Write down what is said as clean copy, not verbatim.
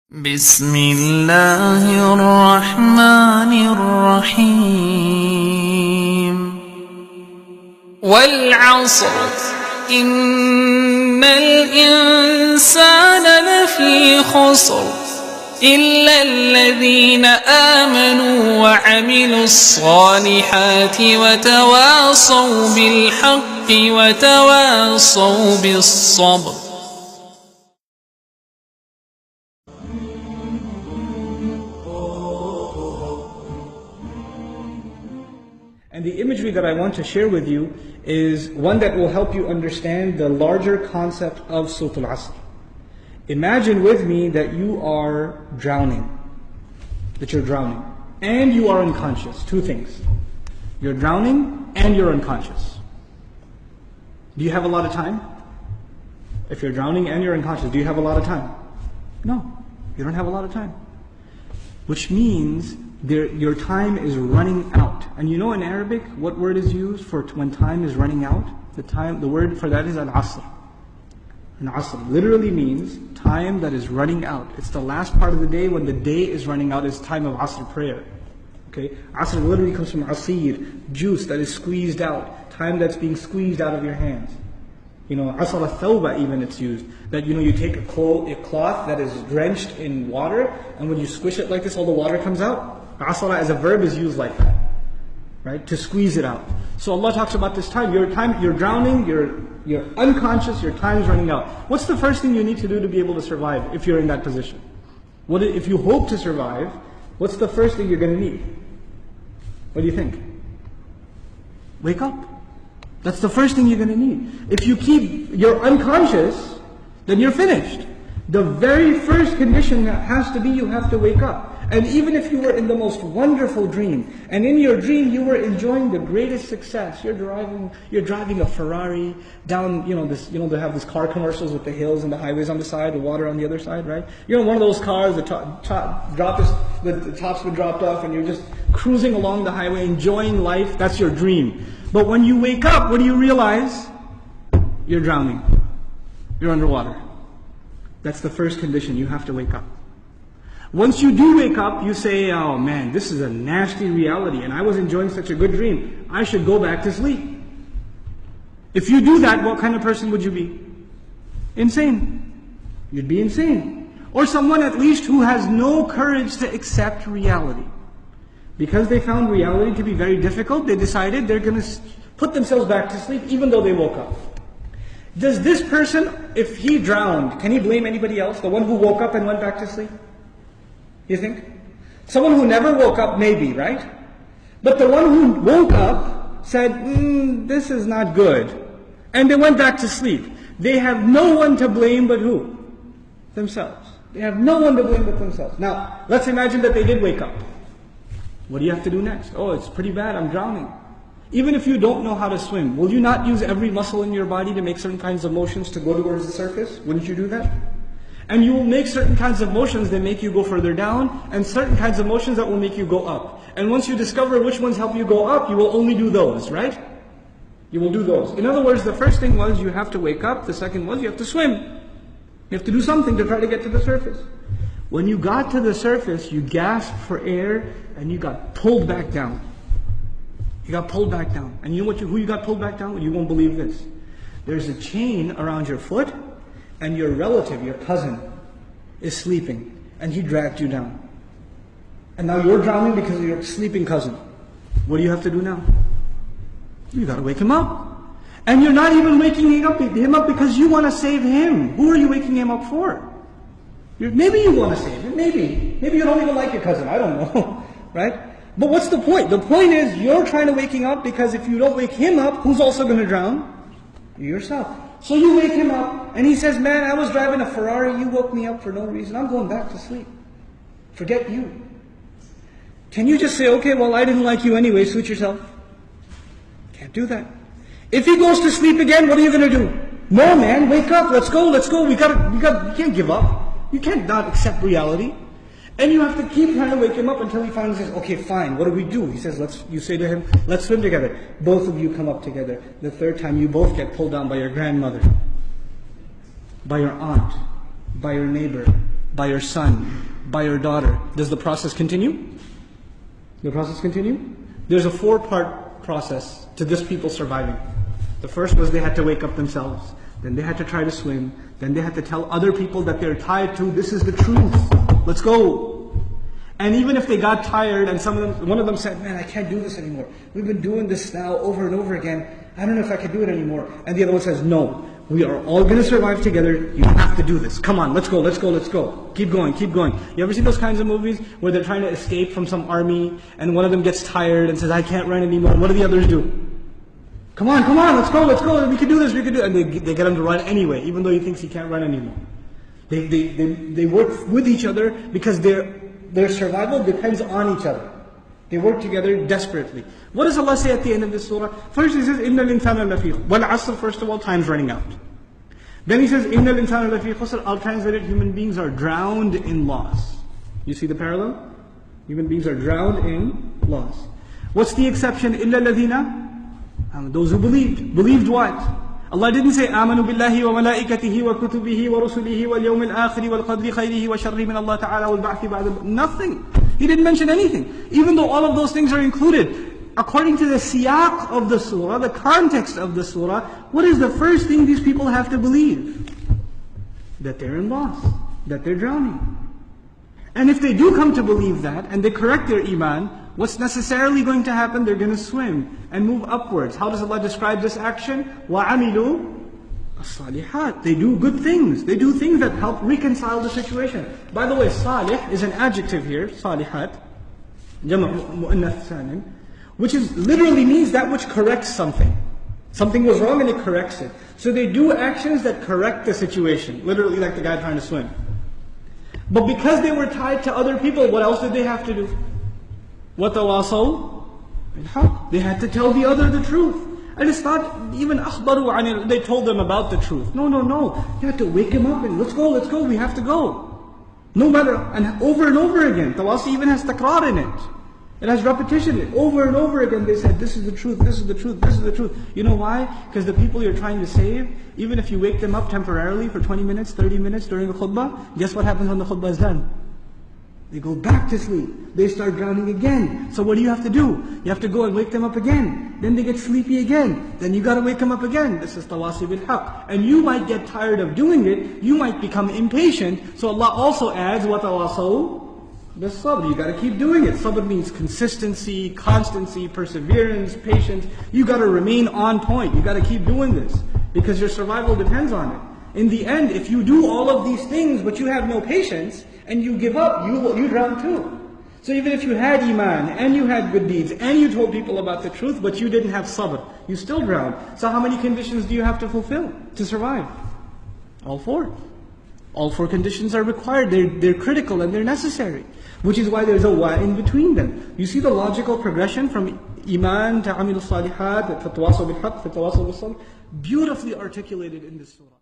بسم الله الرحمن الرحيم والعصر إن الإنسان لفي خسر إلا الذين آمنوا وعملوا الصالحات وتواصوا بالحق وتواصوا بالصبر. And the imagery that I want to share with you is one that will help you understand the larger concept of Surah Al-Asr. Imagine with me that you are drowning, and you are unconscious. Two things. You're drowning and you're unconscious. Do you have a lot of time? If you're drowning and you're unconscious, do you have a lot of time? No, you don't have a lot of time. Which means your time is running out. And you know in Arabic, what word is used for when time is running out? The word for that is Al-Asr. And Asr literally means time that is running out. It's the last part of the day when the day is running out, is time of Asr prayer. Okay? Asr literally comes from Asir, juice that is squeezed out, time that's being squeezed out of your hands. You know, Asr al-Thawba even it's used. That you take a cloth that is drenched in water, and when you squish it like this, all the water comes out. Asala as a verb is used like that, right? To squeeze it out. So Allah talks about this time. You're drowning, you're unconscious, your time is running out. What's the first thing you need to do to be able to survive if you're in that position? If you hope to survive, what's the first thing you're going to need? What do you think? Wake up. That's the first thing you're going to need. If you're unconscious, then you're finished. The very first condition that has to be, you have to wake up. And even if you were in the most wonderful dream, and in your dream you were enjoying the greatest success, you're driving a Ferrari down, they have these car commercials with the hills and the highways on the side, the water on the other side, right? You're in one of those cars, the top's been dropped off, and you're just cruising along the highway, enjoying life. That's your dream. But when you wake up, what do you realize? You're drowning. You're underwater. That's the first condition. You have to wake up. Once you do wake up, you say, oh man, this is a nasty reality, and I was enjoying such a good dream. I should go back to sleep. If you do that, what kind of person would you be? Insane. You'd be insane. Or someone at least who has no courage to accept reality. Because they found reality to be very difficult, they decided they're going to put themselves back to sleep even though they woke up. Does this person, if he drowned, can he blame anybody else? The one who woke up and went back to sleep? You think? Someone who never woke up, maybe, right? But the one who woke up said, this is not good. And they went back to sleep. They have no one to blame but who? Themselves. They have no one to blame but themselves. Now, let's imagine that they did wake up. What do you have to do next? Oh, it's pretty bad, I'm drowning. Even if you don't know how to swim, will you not use every muscle in your body to make certain kinds of motions to go towards the surface? Wouldn't you do that? And you will make certain kinds of motions that make you go further down, and certain kinds of motions that will make you go up. And once you discover which ones help you go up, you will only do those, right? You will do those. In other words, the first thing was you have to wake up. The second was you have to swim. You have to do something to try to get to the surface. When you got to the surface, you gasped for air, and you got pulled back down. You got pulled back down. And you know who you got pulled back down? You won't believe this. There's a chain around your foot, and your relative, your cousin, is sleeping, and he dragged you down. And now you're drowning because of your sleeping cousin. What do you have to do now? You got to wake him up. And you're not even waking him up because you want to save him. Who are you waking him up for? Maybe you want to save him, maybe. Maybe you don't even like your cousin, I don't know, right? But what's the point? The point is you're trying to wake him up because if you don't wake him up, who's also going to drown? You yourself. So you wake him up, and he says, man, I was driving a Ferrari, you woke me up for no reason, I'm going back to sleep. Forget you. Can you just say, okay, well, I didn't like you anyway, suit yourself? Can't do that. If he goes to sleep again, what are you going to do? No, man, wake up, let's go, you can't give up. You can't not accept reality. And you have to keep trying to wake him up until he finally says, okay, fine, what do we do? He says, you say to him, let's swim together. Both of you come up together. The third time, you both get pulled down by your grandmother, by your aunt, by your neighbor, by your son, by your daughter. Does the process continue? The process continue? There's a 4-part process to this people surviving. The first was they had to wake up themselves. Then they had to try to swim. Then they had to tell other people that they're tied to, this is the truth. Let's go. And even if they got tired and one of them said, man, I can't do this anymore. We've been doing this now over and over again. I don't know if I can do it anymore. And the other one says, no, we are all going to survive together. You have to do this. Come on, let's go, let's go, let's go. Keep going, keep going. You ever see those kinds of movies where they're trying to escape from some army and one of them gets tired and says, I can't run anymore. What do the others do? Come on, let's go, we can do this, we can do it. And they get him to run anyway, even though he thinks he can't run anymore. They work with each other because their survival depends on each other. They work together desperately. What does Allah say at the end of this surah? First He says, إِنَّ الْإِنسَانَ لَفِي خُسْرٍ. Wal-'asr, first of all, time's running out. Then He says, إِنَّ الْإِنسَانَ لَفِي خُسْرٍ. I'll translate it, human beings are drowned in loss. You see the parallel? Human beings are drowned in loss. What's the exception? إِلَّا الَّذِينَ Those who believed. Believed what? Allah didn't say آمنوا بالله وملائكته وكتبه ورسله واليوم الآخر والقدر خيره وشره من الله تعالى والبعث بعد. Nothing. He didn't mention anything. Even though all of those things are included. According to the siyaq of the surah, the context of the surah, what is the first thing these people have to believe? That they're in loss. That they're drowning. And if they do come to believe that, and they correct their iman, what's necessarily going to happen? They're going to swim and move upwards. How does Allah describe this action? وَعَمِلُوا الصَّالِحَاتِ. They do good things. They do things that help reconcile the situation. By the way, salih is an adjective here, salihat, جمع مؤنث سالم, which literally means that which corrects something. Something was wrong and it corrects it. So they do actions that correct the situation. Literally like the guy trying to swim. But because they were tied to other people, what else did they have to do? وَتَوَاصَوْا بِالْحَقِّ. They had to tell the other the truth. And it's not even أخبروا عن it. They told them about the truth. No. You have to wake him up and let's go, we have to go. No matter, and over again. Tawasi even has takrar in it. It has repetition. Over and over again they said, this is the truth, this is the truth, this is the truth. You know why? Because the people you're trying to save, even if you wake them up temporarily for 20 minutes, 30 minutes during the khutbah, guess what happens when the khutbah is done? They go back to sleep. They start drowning again. So what do you have to do? You have to go and wake them up again. Then they get sleepy again. Then you got to wake them up again. This is tawasi bil haqq. And you might get tired of doing it. You might become impatient. So Allah also adds, وَتَوَاصَوْا بِالصَّبْرِ. You got to keep doing it. Sabr means consistency, constancy, perseverance, patience. You got to remain on point. You got to keep doing this. Because your survival depends on it. In the end, if you do all of these things but you have no patience, and you give up, you drown too. So even if you had iman, and you had good deeds, and you told people about the truth, but you didn't have sabr, you still drown. So how many conditions do you have to fulfill to survive? All 4. All 4 conditions are required. They're critical and they're necessary. Which is why there's a wa in between them. You see the logical progression from iman to amil salihat, to tawasaw bil haqq, to tawasaw bil sabr, beautifully articulated in this surah.